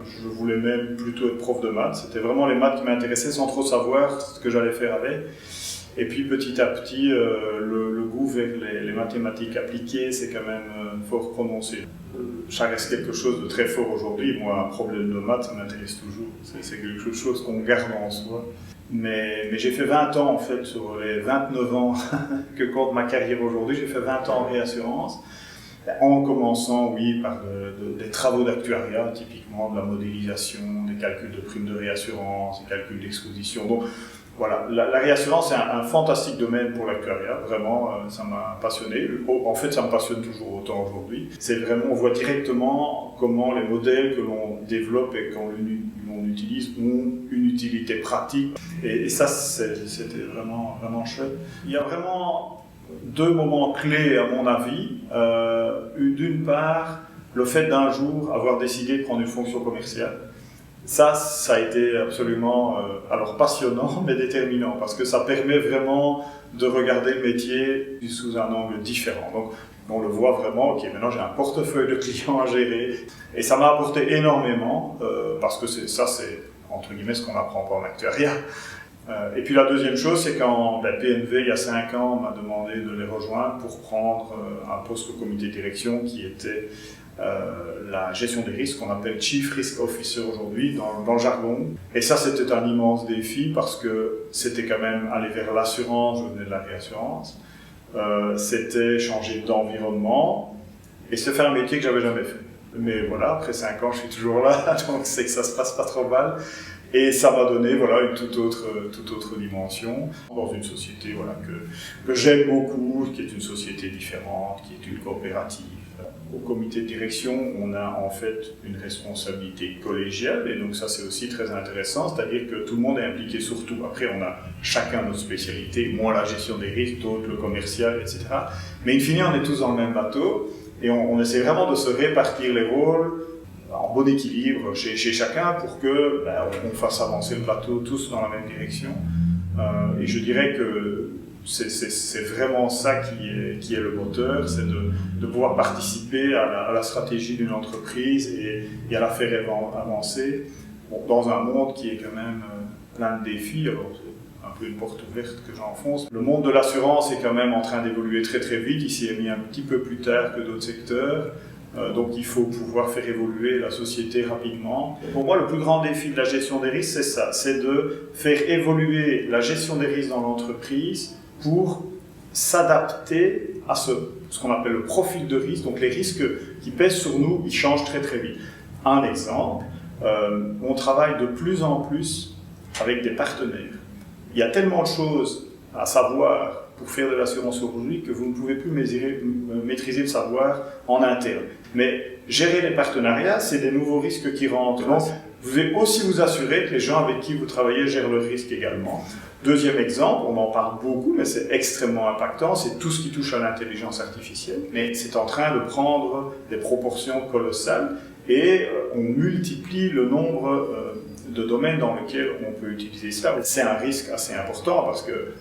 Je voulais même plutôt être prof de maths. C'était vraiment les maths qui m'intéressaient sans trop savoir ce que j'allais faire avec. Et puis petit à petit, le goût vers les mathématiques appliquées, c'est quand même fort prononcé. Ça reste quelque chose de très fort aujourd'hui. Moi, un problème de maths m'intéresse toujours. C'est quelque chose qu'on garde en soi. Mais j'ai fait 20 ans, en fait, sur les 29 ans que compte ma carrière aujourd'hui, j'ai fait 20 ans en réassurance. En commençant, oui, par des travaux d'actuariat, typiquement de la modélisation, des calculs de primes de réassurance, des calculs d'exposition. Donc voilà, la réassurance c'est un fantastique domaine pour l'actuariat, vraiment, ça m'a passionné. En fait, ça me passionne toujours autant aujourd'hui. C'est vraiment, on voit directement comment les modèles que l'on développe et qu'on utilise ont une utilité pratique. Et ça, c'était vraiment, vraiment chouette. Il y a vraiment deux moments clés à mon avis. D'une part, le fait d'un jour avoir décidé de prendre une fonction commerciale. Ça a été absolument alors passionnant mais déterminant parce que ça permet vraiment de regarder le métier sous un angle différent. Donc on le voit vraiment, ok, maintenant j'ai un portefeuille de clients à gérer et ça m'a apporté énormément parce que c'est entre guillemets ce qu'on apprend pas en actuariat. Et puis la deuxième chose, c'est quand PNV, il y a 5 ans, m'a demandé de les rejoindre pour prendre un poste au comité de direction qui était la gestion des risques, qu'on appelle Chief Risk Officer aujourd'hui dans le jargon. Et ça, c'était un immense défi parce que c'était quand même aller vers l'assurance, je venais de la réassurance, c'était changer d'environnement et c'est faire un métier que j'avais jamais fait. Mais voilà, après 5 ans, je suis toujours là, donc c'est que ça se passe pas trop mal. Et ça m'a donné voilà, une toute autre dimension dans une société voilà, que j'aime beaucoup, qui est une société différente, qui est une coopérative. Au comité de direction, on a en fait une responsabilité collégiale et donc ça c'est aussi très intéressant, c'est-à-dire que tout le monde est impliqué sur tout. Après on a chacun notre spécialité, moi la gestion des risques, d'autres le commercial, etc. Mais in fine on est tous dans le même bateau et on essaie vraiment de se répartir les rôles en bon équilibre chez chacun pour que on fasse avancer le bateau tous dans la même direction. Et je dirais que c'est vraiment ça qui est le moteur, c'est de pouvoir participer à la stratégie d'une entreprise et à la faire avancer dans un monde qui est quand même plein de défis. Alors, c'est un peu une porte ouverte que j'enfonce. Le monde de l'assurance est quand même en train d'évoluer très très vite, il s'y est mis un petit peu plus tard que d'autres secteurs. Donc il faut pouvoir faire évoluer la société rapidement. Pour moi, le plus grand défi de la gestion des risques, c'est ça, c'est de faire évoluer la gestion des risques dans l'entreprise pour s'adapter à ce qu'on appelle le profil de risque. Donc les risques qui pèsent sur nous, ils changent très très vite. Un exemple, on travaille de plus en plus avec des partenaires. Il y a tellement de choses à savoir pour faire de l'assurance aujourd'hui que vous ne pouvez plus maîtriser le savoir en interne. Mais gérer les partenariats, c'est des nouveaux risques qui rentrent. Donc, vous devez aussi vous assurer que les gens avec qui vous travaillez gèrent le risque également. Deuxième exemple, on en parle beaucoup, mais c'est extrêmement impactant, c'est tout ce qui touche à l'intelligence artificielle. Mais c'est en train de prendre des proportions colossales et on multiplie le nombre de domaines dans lesquels on peut utiliser cela. C'est un risque assez important parce que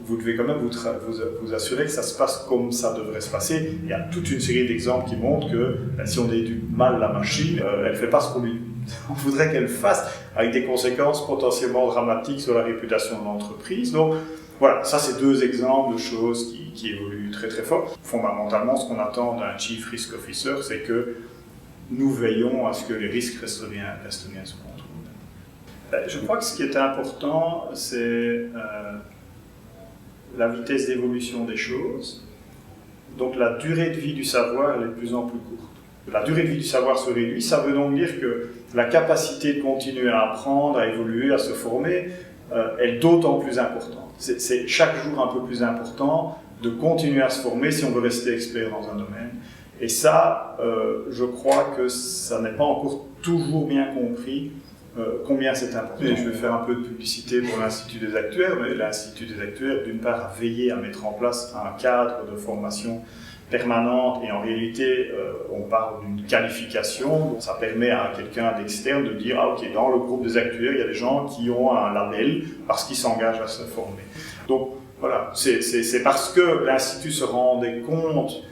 vous devez quand même vous assurer que ça se passe comme ça devrait se passer. Il y a toute une série d'exemples qui montrent que si on éduque mal la machine, elle ne fait pas ce qu'on lui on voudrait qu'elle fasse, avec des conséquences potentiellement dramatiques sur la réputation de l'entreprise. Donc voilà, ça c'est deux exemples de choses qui évoluent très très fort. Fondamentalement, ce qu'on attend d'un Chief Risk Officer, c'est que nous veillons à ce que les risques restent bien sous contrôle. Je crois que ce qui est important, c'est la vitesse d'évolution des choses. Donc la durée de vie du savoir elle est de plus en plus courte. La durée de vie du savoir se réduit, ça veut donc dire que la capacité de continuer à apprendre, à évoluer, à se former, est d'autant plus importante. C'est chaque jour un peu plus important de continuer à se former si on veut rester expert dans un domaine. Et ça, je crois que ça n'est pas encore toujours bien compris combien c'est important. Et je vais faire un peu de publicité pour l'Institut des actuaires, mais l'Institut des actuaires, d'une part, a veillé à mettre en place un cadre de formation permanente et en réalité, on parle d'une qualification. Donc ça permet à quelqu'un d'externe de dire « Ah ok, dans le groupe des actuaires, il y a des gens qui ont un label parce qu'ils s'engagent à se former. » Donc voilà, c'est parce que l'Institut se rendait compte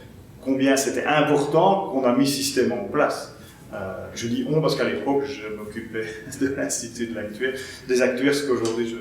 combien c'était important qu'on a mis ce système en place. Je dis on parce qu'à l'époque, je m'occupais de l'Institut des actuaires, ce qu'aujourd'hui